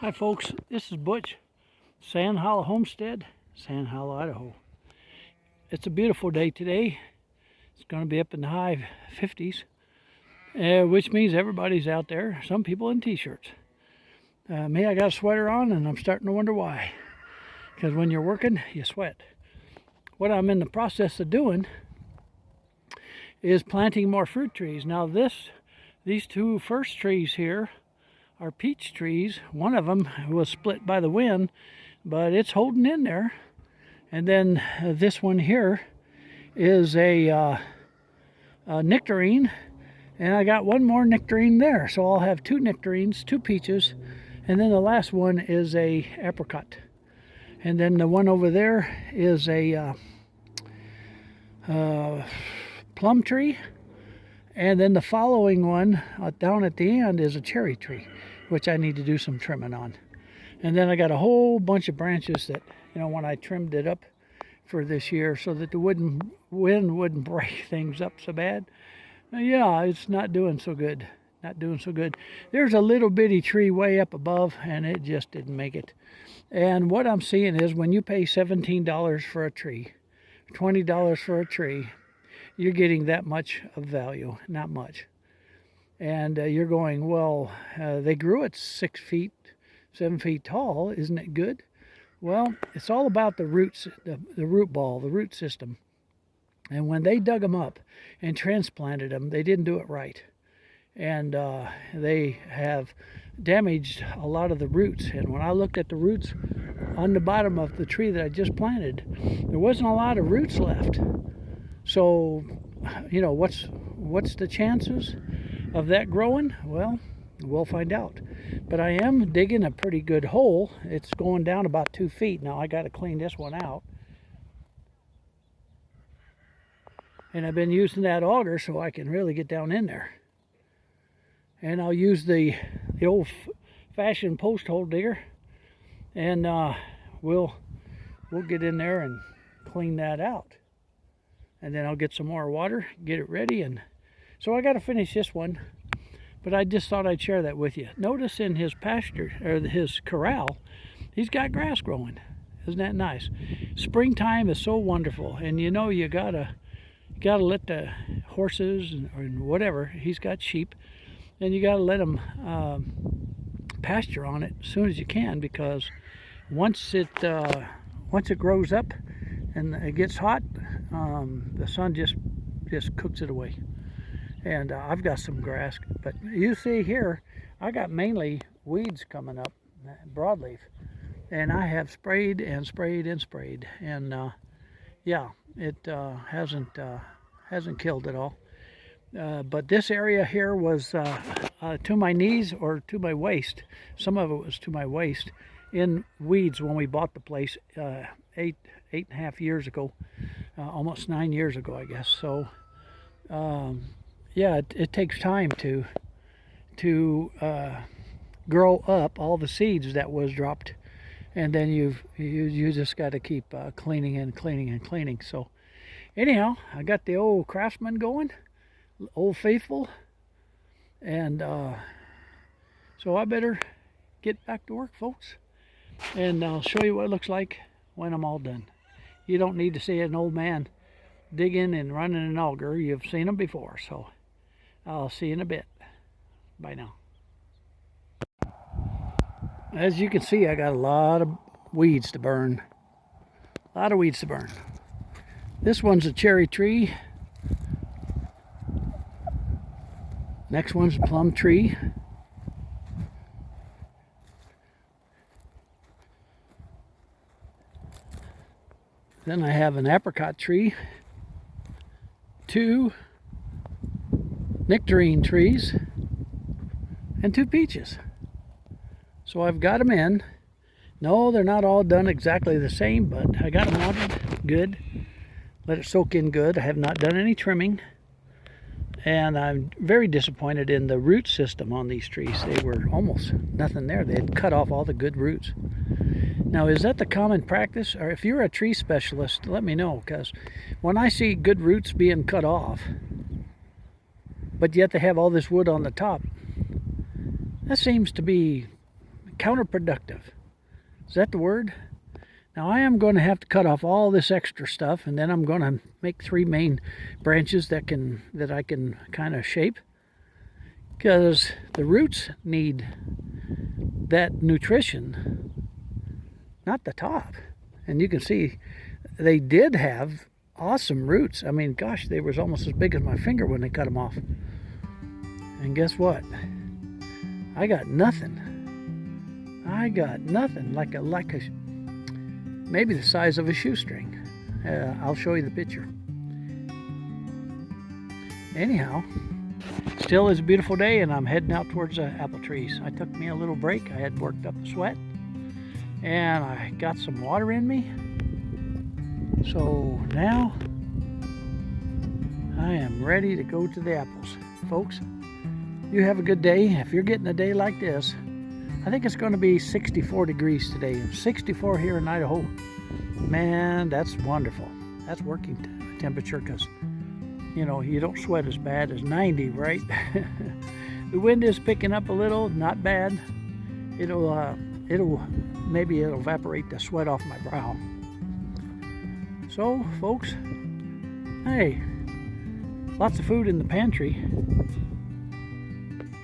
Hi folks, this is Butch, Sand Hollow Homestead, Sand Hollow, Idaho. It's a beautiful day today. It's going to be up in the high 50s, which means everybody's out there, some people in t-shirts. Me, I got a sweater on and I'm starting to wonder why. Because when you're working, you sweat. What I'm in the process of doing is planting more fruit trees. Now these two first trees here are peach trees. One of them was split by the wind, but it's holding in there. And then this one here is a nectarine, and I got one more nectarine there. So I'll have two nectarines, two peaches, and then the last one is a apricot. And then the one over there is a plum tree. And then the following one down at the end is a cherry tree, which I need to do some trimming on. And then I got a whole bunch of branches that, when I trimmed it up for this year so that the wind wouldn't break things up so bad. Yeah, it's not doing so good. Not doing so good. There's a little bitty tree way up above, and it just didn't make it. And what I'm seeing is when you pay $17 for a tree, $20 for a tree, you're getting that much of value, not much. And you're going, well, they grew at 6 feet, 7 feet tall. Isn't it good? Well, it's all about the roots, the root ball, the root system. And when they dug them up and transplanted them, they didn't do it right. And they have damaged a lot of the roots. And when I looked at the roots on the bottom of the tree that I just planted, there wasn't a lot of roots left. So, what's the chances of that growing? Well, we'll find out. But I am digging a pretty good hole. It's going down about 2 feet. Now I got to clean this one out. And I've been using that auger so I can really get down in there. And I'll use the old-fashioned post hole digger, and we'll get in there and clean that out. And then I'll get some more water, get it ready, and so I got to finish this one. But I just thought I'd share that with you. Notice in his pasture, or his corral, he's got grass growing. Isn't that nice? Springtime is so wonderful, and you gotta let the horses or whatever. He's got sheep, and you gotta let them pasture on it as soon as you can, because once it grows up and it gets hot, the sun just cooks it away. And I've got some grass, but you see here, I got mainly weeds coming up, broadleaf, and I have sprayed and sprayed and sprayed, and yeah, it hasn't killed at all. But this area here was to my knees or to my waist. Some of it was to my waist in weeds when we bought the place 8.5 years ago, almost 9 years ago, I guess. So yeah, it takes time to grow up all the seeds that was dropped, and then you just got to keep cleaning and cleaning and cleaning. So anyhow, I got the old Craftsman going, Old Faithful, and so I better get back to work, folks, and I'll show you what it looks like when I'm all done. You don't need to see an old man digging and running an auger. You've seen them before, so I'll see you in a bit. Bye now. As you can see, I got a lot of weeds to burn. A lot of weeds to burn. This one's a cherry tree. Next one's a plum tree. Then I have an apricot tree, 2 nectarine trees, and 2 peaches. So I've got them in. No, they're not all done exactly the same, but I got them watered good. Let it soak in good. I have not done any trimming. And I'm very disappointed in the root system on these trees. They were almost nothing there. They had cut off all the good roots. Now, is that the common practice? Or if you're a tree specialist, let me know, because when I see good roots being cut off, but yet they have all this wood on the top, that seems to be counterproductive. Is that the word? Now I am going to have to cut off all this extra stuff, and then I'm going to make 3 main branches that I can kind of shape, because the roots need that nutrition, not the top. And you can see they did have awesome roots. I mean, gosh, they was almost as big as my finger when they cut them off. And guess what? I got nothing. I got nothing, like a maybe the size of a shoestring. I'll show you the picture. Anyhow, still is a beautiful day, and I'm heading out towards the apple trees. I took me a little break. I had worked up a sweat, and I got some water in me. So now I am ready to go to the apples. Folks, you have a good day. If you're getting a day like this, I think it's going to be 64 degrees today, and 64 here in Idaho. Man, that's wonderful. That's working temperature, because you know, you don't sweat as bad as 90, right? The wind is picking up a little, not bad. Maybe it'll evaporate the sweat off my brow. So, folks, hey, lots of food in the pantry.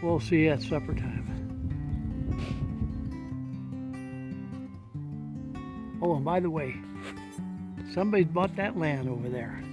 We'll see you at supper time. Oh, and by the way, somebody's bought that land over there.